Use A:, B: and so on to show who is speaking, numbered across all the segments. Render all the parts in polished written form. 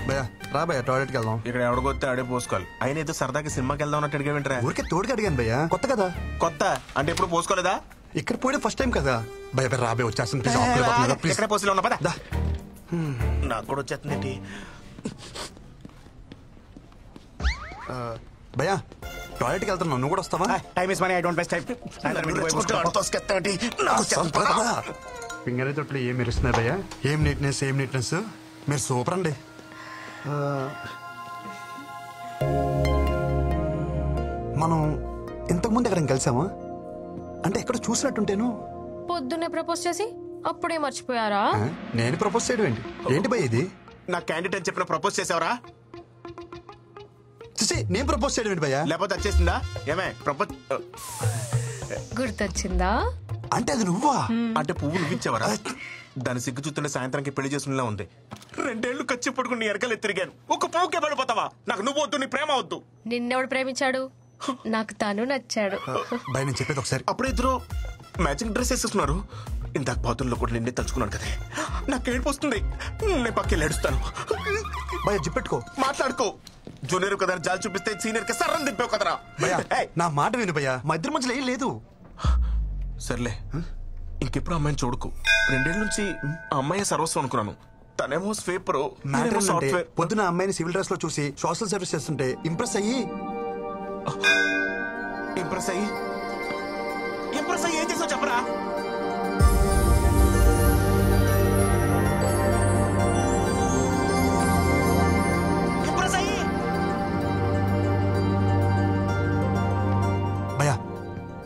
A: భయ్యా రా భయ్యా టాయిలెట్కి వెళ్దాం.
B: ఇక్కడ ఎవడికొస్తే ఆడే పోసుకోవాలి. అయినా ఏదో సరదాకి సినిమాకి వెళ్దాం అన్నట్టు అడిగా వింటరా?
A: ఊరికే తోడుగా అడిగాను భయ్యా, కొత్త కదా.
B: కొత్త అంటే ఎప్పుడు పోసుకోలేదా?
A: ఇక్కడ పోయే ఫస్ట్ టైం కదా భయ్యా. రాబే వచ్చేస్తుంది ప్లీజ్.
B: ఎక్కడ పోసిలో ఉన్నా పదా. నాకు కూడా వచ్చేస్తుంది.
A: భయ్యా టాయిలెట్కి వెళ్తున్నావు, నువ్వు కూడా వస్తావా?
B: Time is money, I don't waste time.
A: Finger తొట్లు ఏం మెరుస్తున్నాయి భయ్యా. ఏం నీట్నెస్ మీరు సూపర్ అండి. మనం ఇంతకుముందు ఎక్కడ కలిసామా? అంటే ఎక్కడ చూసినట్టుంటేను.
C: పొద్దున్నే ప్రపోజ్ చేసి అప్పుడే మర్చిపోయారా?
A: నేను ప్రపోజ్ చేయడం ఏంటి? ఏంటి భయ్య ఇది?
B: నా క్యాండిడేట్ అని చెప్పిన ప్రపోజ్ చేసావరా?
A: నేను ప్రపోజ్ చేయడం ఏంటి భయ్యా?
B: లేకపోతే వచ్చేసిందా? ఏమే ప్రపోజ్
C: గుర్తొచ్చిందా?
A: అంటే అది నువ్వా?
B: అంటే పువ్వు నువ్విచ్చావరా? దాని సిగ్గు చూస్తుంటే సాయంత్రానికి పెళ్లి చేసుకునేలా ఉంది. 2 ఏళ్లు ఖర్చు పడుకుని ఎరకలు తిరిగాను. ఒక పువ్వుకే పడిపోతావా? నాకు నువ్వు వద్దు, నీ ప్రేమ వద్దు.
C: నిన్నెవడు ప్రేమించాడు? నాకు తను నచ్చాడు.
A: భయ నేను చెప్పేది ఒకసారి.
B: అప్పుడు ఇద్దరు మ్యాచింగ్ డ్రెస్ వేసేస్తున్నారు. ఇందాక బాతుల్లో కూడా నిన్నే తలుచుకున్నాను కదా. నాకు ఏడుపు వస్తుంది. నేను పక్కకి ఏడుస్తాను.
A: భయ జిప్పెట్టుకో,
B: మాట్లాడుకో. జూనియర్ కదా జాలి చూపిస్తే సీనియర్ కి సర్రం దింపావు కదరా.
A: నా మాట విను భయ్యా, మా ఇద్దరి మధ్యలో ఏం లేదు.
B: సర్లే, ఇంకెప్పుడు అమ్మాయిని చూడుకు. 2 ఏళ్ళ నుంచి ఆ అమ్మాయి సర్వస్వం అనుకున్నాను. తనేమో స్వీపర్.
A: పొద్దున అమ్మాయిని సివిల్ డ్రెస్ లో చూసి సోషల్ సర్వీస్ చేస్తుంటే ఇంప్రెస్ అయ్యి
B: ఏం చేసావు చెప్పరా?
A: భయ్యా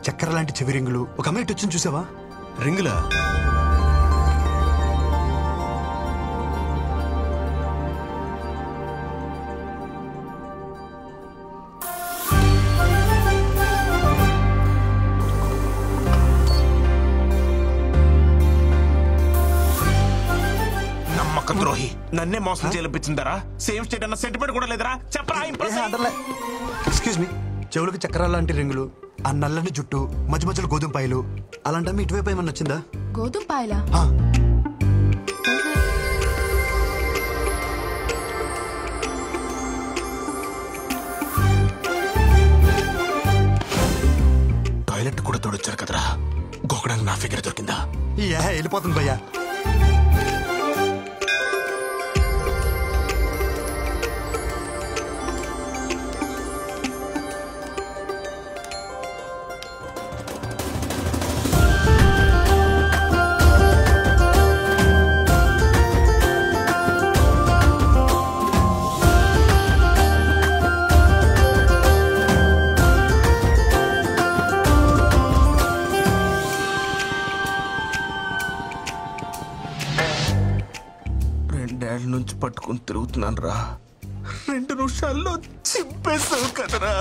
A: చక్కెర లాంటి చెవి రింగులు ఒక అమ్మాయి వచ్చింది చూసావా?
B: రింగులా? నమ్మక ద్రోహి, నన్నే మోసం చేయించిందరా? సేమ్ స్టేట్ అన్న సెంటిమెంట్ కూడా లేదరా? చెప్పరా?
A: ఎక్స్క్యూజ్ మీ, చెవులకు చక్రాల లాంటి రింగులు, ఆ నల్లని జుట్టు, మధ్య మధ్యలో గోధుమ పాయలు, అలాంటి ఇటువైపు ఏమన్నా వచ్చిందా?
C: గోధుమ పాయలా?
B: టాయిలెట్ కూడా తోడొచ్చారు కదరా, గోకడానికి నా ఫిగర్ దొరికిందా?
A: వెళ్ళిపోతుంది భయ్యా.
B: నుంచి పట్టుకుని తిరుగుతున్నాను రా. 2 నిమిషాల్లో చింపేసావు కదరా.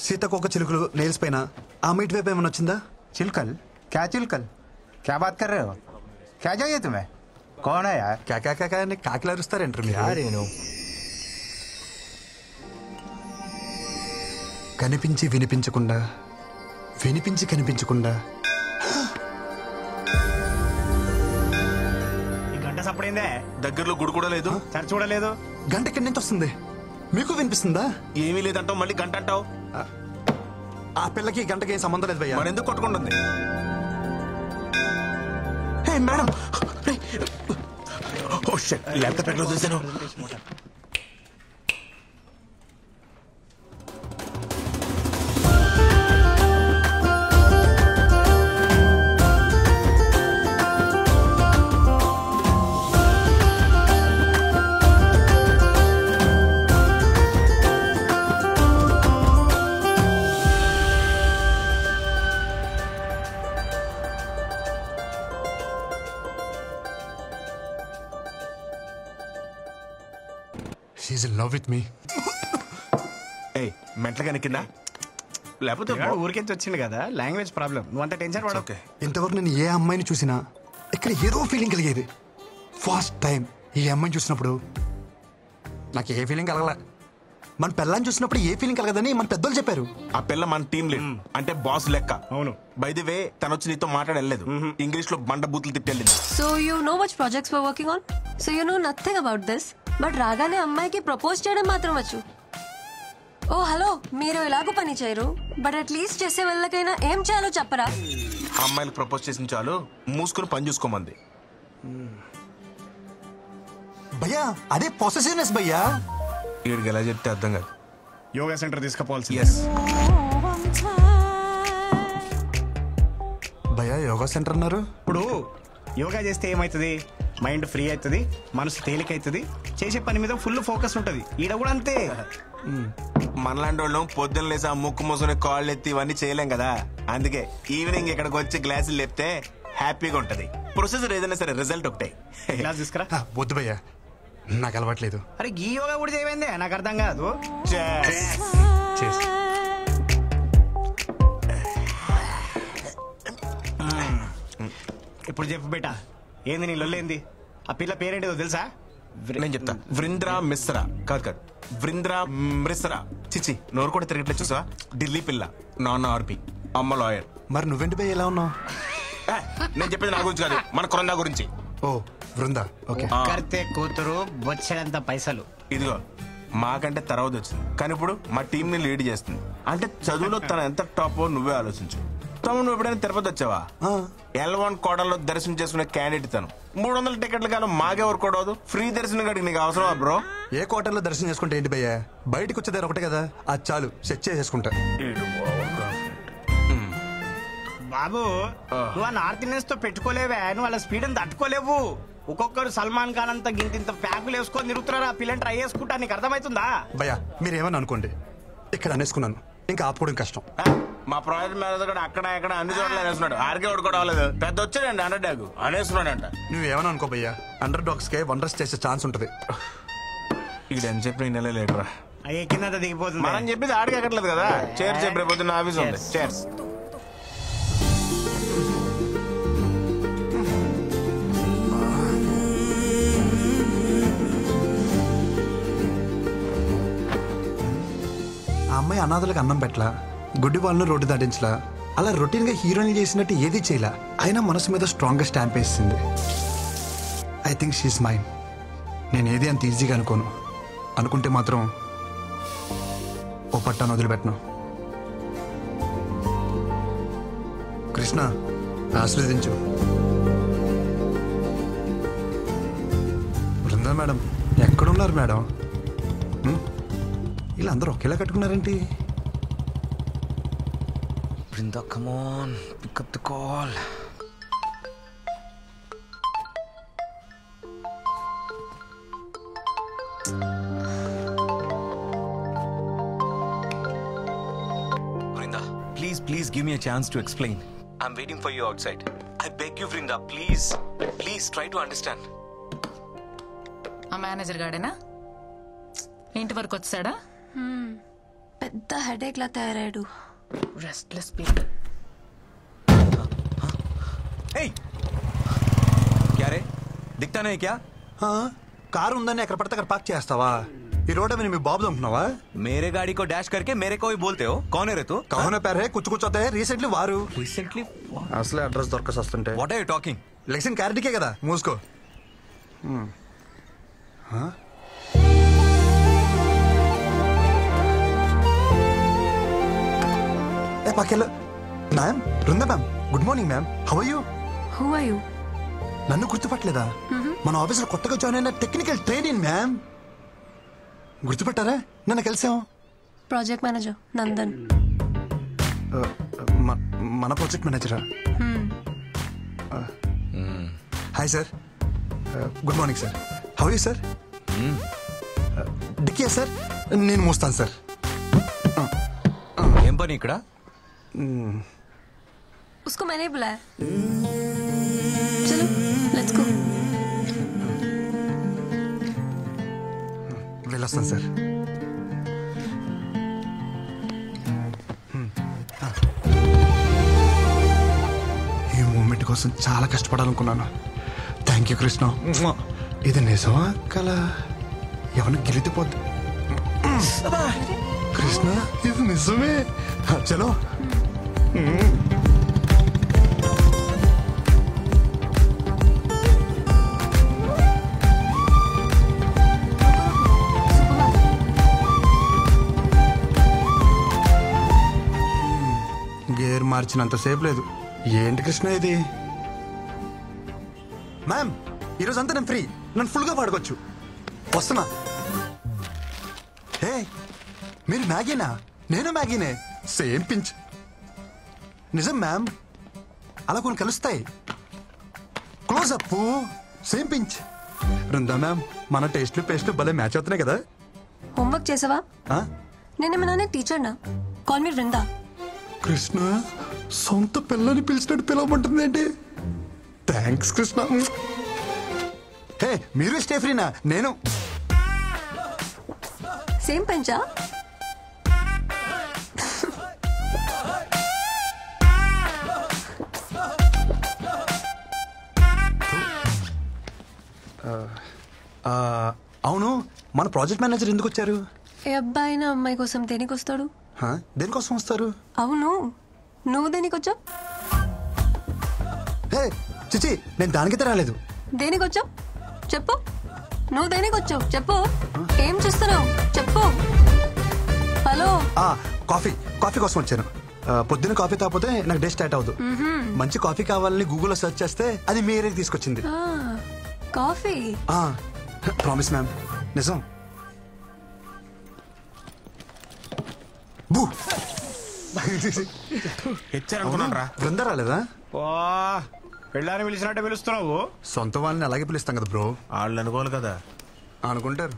A: సీతకొక చిలుకలు నెయిల్స్ పైన ఆ మీట్ వైపు ఏమైనా వచ్చిందా?
D: चिलकल? क्या चिलकल? क्या बात कर रहे हो? क्या चाहिए तुम्हें? कौन है यार?
A: क्या కాకిలా అరుస్తారేంటారు మీరు? కనిపించి వినిపించకుండా, వినిపించి కనిపించకుండా.
B: దగ్గరలో గుడి కూడా లేదు,
D: చర్చ కూడా లేదు.
A: గంట ఎక్కడి నుంచి వస్తుంది? మీకు వినిపిస్తుందా?
B: ఏమీ లేదంటావు, మళ్ళీ గంట అంటావు.
A: ఆ పిల్లకి గంటకి ఏం సంబంధం లేదు భయ్యా.
B: మరి ఎందుకు కొట్టుకుంటుంది? మేడం, ల్యాప్టాప్ ఎక్కడ చూసాను?
A: She's in love with me.
B: మెంటల్గా కింద లేకపోతే
D: ఊరికెంచి వచ్చింది కదా, లాంగ్వేజ్ ప్రాబ్లం. నువ్వు అంత టెన్షన్ పడవు.
A: ఇంతవరకు నేను ఏ అమ్మాయిని చూసినా ఇక్కడ ఏదో ఫీలింగ్ కలిగేది. ఫస్ట్ టైం ఈ అమ్మాయిని చూసినప్పుడు నాకు ఏ ఫీలింగ్ కలగలే. మన పిల్లని చూసినప్పుడు ఏ ఫీలింగ్ కలగదని మన పెద్దోళ్ళు చెప్పారు.
B: ఆ పిల్ల మన టీం లీడ్ అంటే బాస్ లెక్క.
E: అవును.
B: బై ది వే తను వచ్చి నీతో మాట్లాడలేదు, ఇంగ్లీష్ లో బండ బూతులు తిట్టెళ్ళింది.
F: So you know which projects we're working on? So you know nothing about this. But రాగానే అమ్మాయికి ప్రపోజ్ చేయడం మాత్రం వచ్చు. ఓ హలో, మీరు ఎలాగో పని చేయరు, బట్ అట్లీస్ట్ చేసే వాళ్ళకైనా ఏం చేయాలో చెప్పరా?
B: అమ్మాయిలకు ప్రపోజ్ చేసిన చాలు, మూసుకుని పని చూసుకోమంది.
A: భయ్యా అదే పొసెసివ్నెస్ భయ్యా.
B: వీడికి ఎలా చెప్తే అర్థం కాదు.
E: Yoga centre తీసుకుపోవాల్సి.
B: ఎస్
A: భయ్యా యోగా సెంటర్ అన్నారు.
E: ఇప్పుడు యోగా చేస్తే ఏమవుతుంది? మైండ్ ఫ్రీ అవుతుంది, మనసు తేలిక అవుతుంది, చేసే పని మీద ఫుల్ ఫోకస్ ఉంటుంది. ఈడ కూడా అంతే.
B: మనలాంటి వాళ్ళం పొద్దున్న లేసి ఆ ముక్కు మూసుకుని కాళ్ళు ఎత్తి ఇవన్నీ చేయలేం కదా. అందుకే ఈవినింగ్ ఇక్కడికి వచ్చి గ్లాసులు లేపితే హ్యాపీగా ఉంటది. ప్రొసెసర్ ఏదైనా సరే రిజల్ట్ ఒకటే.
E: క్లాస్ తీసుకురా.
A: వద్దు భయ్యా, నాకు అలవాట్లేదు.
E: అరే ఈ యోగా కూడా చేయమైందే, నాకు అర్థం కాదు. ఇప్పుడు చెప్పు బేటా, ఏంది నీ లొల్లేంది? ఆ పిల్ల పేరేంటిదో తెలుసా?
B: నేను చెప్తా. వృంద్రా మిశ్రా. కాదు కాదు, వృంద్రా మిశ్రా. చిచి, నోరు కూడా తిరగట్లేదు చూసా. ఢిల్లీ పిల్ల, నాన్న ఆర్పి, అమ్మ లాయర్.
A: మరి నువ్వేంటి భయ్య ఎలా ఉన్నావు?
B: నేను చెప్పేది నా గురించి కాదు, మన కొరందా గురించి.
A: ఓ వృందా, ఓకే.
E: కడితే కూతురు వచ్చేంత పైసలు.
B: ఇదిగో మాకంటే తర్వాత వచ్చింది, కానీ ఇప్పుడు మా టీం ని లీడ్ చేస్తుంది. అంటే చదువులో తన ఎంత టాప్ నువ్వే ఆలోచించు. తమ్ముడు నువ్వు ఎప్పుడైనా తిరుపతి వచ్చావా? L1 కోటలో దర్శనం చేసుకునే క్యాండిడేట్ తను. 300 టికెట్లు కాదు, మాకెవరు కూడదు. ఫ్రీ దర్శనం కాడికి నీకు అవసరమా బ్రో?
A: ఏ క్వార్టర్లో దర్శనం చేసుకుంటే ఏంటి భయ్యా, బయటకు వచ్చేదారు ఒకటే కదా, అది చాలు సెట్ చేసేసుకుంటా.
E: బాబు నువ్వు ఆ నార్త్ ఇండియన్స్ తో పెట్టుకోలేవే, నువ్వు వాళ్ళ స్పీడ్ అని తట్టుకోలేవు. ఒక్కొక్కరు సల్మాన్ ఖాన్ అంతా గింత ప్యాకులు వేసుకొని తిరుగుతున్నారు. ఆ పిల్లని ట్రై చేసుకుంటా, నీకు అర్థమవుతుందా?
A: భయ్యా మీరేమని అనుకోండి, ఇక్కడ అనేసుకున్నాను, ఇంకా ఆపుకోవడం కష్టం.
B: మా ప్రాజెక్ట్ మేనేజర్ కూడా అక్కడ ఇక్కడ అన్ని చోట్ల అనేస్తున్నాడు. ఆర్కే కూడా అవ్వలేదు, పెద్ద వచ్చాడండి అండర్ డాగ్ అనేస్తున్నాడంట.
A: నువ్వేమని అనుకో భయ్యా, అండర్ డాగ్స్ కే వండర్స్ చేసే ఛాన్స్ ఉంటుంది.
B: ఇక్కడ ఎంత చెప్పిన నెల లేటరా
E: అయ్యే కింద దిగిపోతుంది.
B: మనం చెప్పేది ఆడికి ఎక్కట్లేదు కదా. చేర్స్ చెప్పి రేపు పొద్దున్న ఆఫీస్ ఉంది. చేర్స్.
A: ఆ అమ్మాయి అనాథలకు అన్నం పెట్టలా, గుడ్డి వాళ్ళను రోడ్డు దాటించలా, అలా రొటీన్ గా హీరోయిన్ చేసినట్టు ఏది చేయలా, అయినా మనసు మీద స్ట్రాంగ్ గా స్టాంప్ వేసింది. I think she's mine. నేను ఏది అంత ఈజీగా అనుకోను, అనుకుంటే మాత్రం ఓ పట్టాను వదిలిపెట్టను. కృష్ణ ఆశీర్వదించు. బృందా మేడం ఎక్కడున్నారు మేడం? ఇలా అందరూ ఒకేలా కట్టుకున్నారేంటి?
G: Brinda, come on, pick up the call. Brinda, please give me a chance to explain. I'm waiting for you outside. I beg you, Brinda, please try to understand.
H: ఆ మేనేజర్ గాడేనా ఇంటి వరకు వచ్చాడా?
F: పెద్ద హెడేక్ లా తయారాడు.
H: Restless people.
G: Hey, क्या रे? दिखता नहीं क्या?
A: కారు ఉందని ఎక్కడ పడితే అక్కడ పార్క్ చేస్తావా? ఈ రోడ్ మీద మీ బాబు అనుకున్నావా?
G: मेरे गाड़ी को डैश करके मेरे को ही बोलते हो? कौन है रे तू?
A: కౌన పేరే కూర్చోతే రీసెంట్లీ వారు
G: Recently?
A: అసలే అడ్రస్ దొరకసి వస్తుంటే
G: What are you talking?
A: లెక్షన్ క్యారెట్కే కదా, మూసుకో. ఏ పక్కెళ్ళు. Ma'am, Brinda ma'am, good morning ma'am. How are you?
F: Who are you?
A: నన్ను గుర్తుపట్టలేదా? మన ఆఫీసులో కొత్తగా జాయిన్ అయిన టెక్నికల్ ట్రైనింగ్ మ్యామ్. గుర్తుపట్టారా? నన్ను కలిసాం.
F: Project manager Nandan.
A: మన ప్రాజెక్ట్ మేనేజరా? Hi sir, good morning sir. How you sir? డిక్కియా సార్, నేను మోస్తాను సార్.
G: ఏం పని ఇక్కడ?
F: उसको मैंने बुलाया. चलो लेट्स गो.
A: వెళ్ళొస్తాను సార్. ఈ మూమెంట్ కోసం చాలా కష్టపడాలనుకున్నాను. Thank you Krishna. ఇది నిజమా కల? ఎవరిని గెలిచిపోద్ది కృష్ణ ఇది నిజమే. చలో. గేర్ మార్చినంతసేపు లేదు. ఏంటి కృష్ణ ఇది? మ్యామ్ ఈరోజు అంతా నేను ఫ్రీ, నన్ను ఫుల్గా పాడుకోవచ్చు. వస్తున్నా. హే మీరు మ్యాగీనా? నేను మ్యాగీనే, సేమ్ పించ్. నిజం మ్యామ్, అలా కొన్ని కలుస్తాయి. Close up, same pinch. Brinda ma'am, మన టేస్ట్లు పేస్ట్లు భలే మ్యాచ్ అవుతున్నాయి కదా.
F: హోంవర్క్ చేసావా? నేనేమన్నా టీచర్నా? Call me Vrinda.
A: కృష్ణ సొంత పిల్లని పిలిచినట్టు పిలవమంటుంది ఏంటి? థ్యాంక్స్ కృష్ణ. హే మీరు స్టే ఫ్రీనా? నేను
F: సేమ్ పెంచా.
A: అవును, మన ప్రాజెక్ట్ మేనేజర్ ఎందుకు వచ్చారు?
F: ఏ అబ్బాయి నా అమ్మాయి కోసం దేనికి వస్తాడు?
A: దేనికోసం వస్తారు?
F: అవును, నువ్వు దేనికి వచ్చావు?
A: హే చిచి, నేను దానికైతే రాలేదు.
F: దేనికి వచ్చావు చెప్పు. నువ్వు దేనికి వచ్చావు చెప్పు. ఏం చేస్తున్నావు చెప్పు. హలో.
A: కాఫీ కోసం వచ్చాను. పొద్దున్న కాఫీ తాగిపోతే నాకు డే స్టార్ట్ అవ్వదు. మంచి కాఫీ కావాలని గూగుల్లో సెర్చ్ చేస్తే అది మీ ఏరియాకి తీసుకొచ్చింది.
F: కాఫీ?
A: ప్రామిస్ మ్యామ్, నిజం. బృంద రాలేదా?
E: పెళ్ళాన్ని పిలిచినట్టే పిలుస్తున్నావు.
A: సొంత వాళ్ళని అలాగే పిలుస్తాం కదా బ్రో.
B: వాళ్ళు అనుకోవాలి కదా.
A: అనుకుంటారు.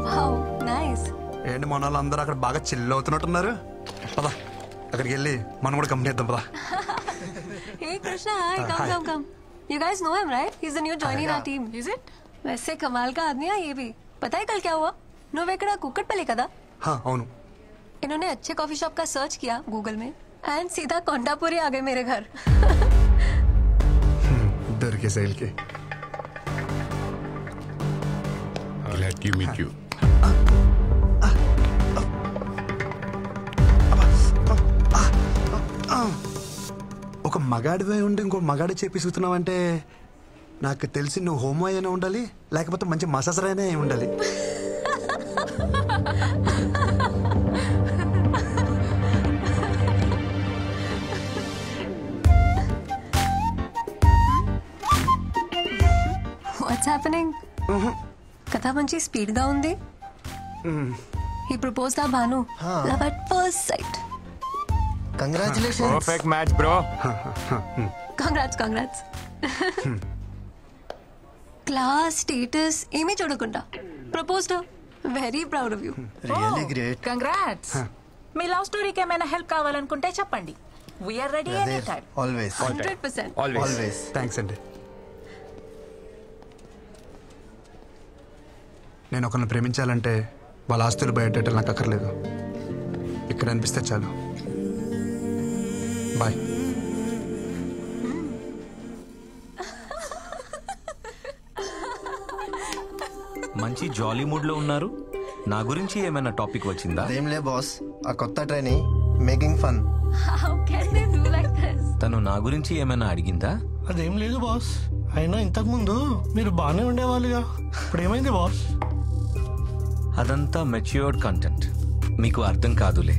F: Wow nice.
A: ఏంటి మన వాళ్ళందరూ అక్కడ బాగా చిల్ అవుతున్నట్టున్నారు. పదా అక్కడికి వెళ్ళి మనం కూడా కంపెనీ ఇద్దాం. పదా.
F: Hey Krishna, hi. Come. You guys know him, right? He's the new joining our team.
H: Is it?
F: वैसे कमाल का आदमी है ये भी. पता है कल क्या हुआ? నువ్వు ఎక్కడ కుక్కట్పల్లి కదా?
A: అవును.
F: इन्होंने अच्छे कॉफी शॉप का सर्च किया गूगल में एंड सीधा कोंडापुरी आ गए मेरे घर.
A: दर के सेल के.
I: Glad to meet you.
A: ఒక మగాడివై ఉండి ఇంకో మగాడి చేపిస్తున్నావంటే నాకు తెలిసి నువ్వు హోమో అయినా ఉండాలి, లేకపోతే మంచి మసాజర్ అయినా ఉండాలి.
F: What's happening? కథ మంచి స్పీడ్ గా ఉంది. He proposed ఆ Bhanu. Love at first sight.
J: Congratulations.
B: Perfect match, bro.
F: Congrats. Class status ఏమీ చూడకుండా proposed. Very proud of you.
J: Really great.
H: Congrats. మీ లవ్ స్టోరీకి ఏమైనా హెల్ప్ కావాలనుకుంటే చెప్పండి. We're ready any time.
J: Always.
F: 100%.
J: Always.
A: Thanks అండి. నేను ఒకరిని ప్రేమించాలంటే వాళ్ళ ఆస్తులు బయటెట్టాలి నాకు అక్కర్లేదు. ఇక్కడ అనిపిస్తే చాలు. బాయ్.
G: మంచి జాలీ మూడ్ లో ఉన్నారు. నా గురించి ఏమైనా టాపిక్ వచ్చిందా?
J: అదేం లే బాస్, ఆ కొత్త training making fun.
F: How can they do like this?
G: తను నా గురించి ఏమైనా అడిగిందా?
K: అదేం లేదు బాస్, అయినా ఇంతకు ముందు మీరు బాగానే ఉండేవాళ్ళుగా, ఇప్పుడు ఏమైంది బాస్?
G: అదంతా మెచ్యూర్డ్ కంటెంట్, మీకు అర్థం కాదులే.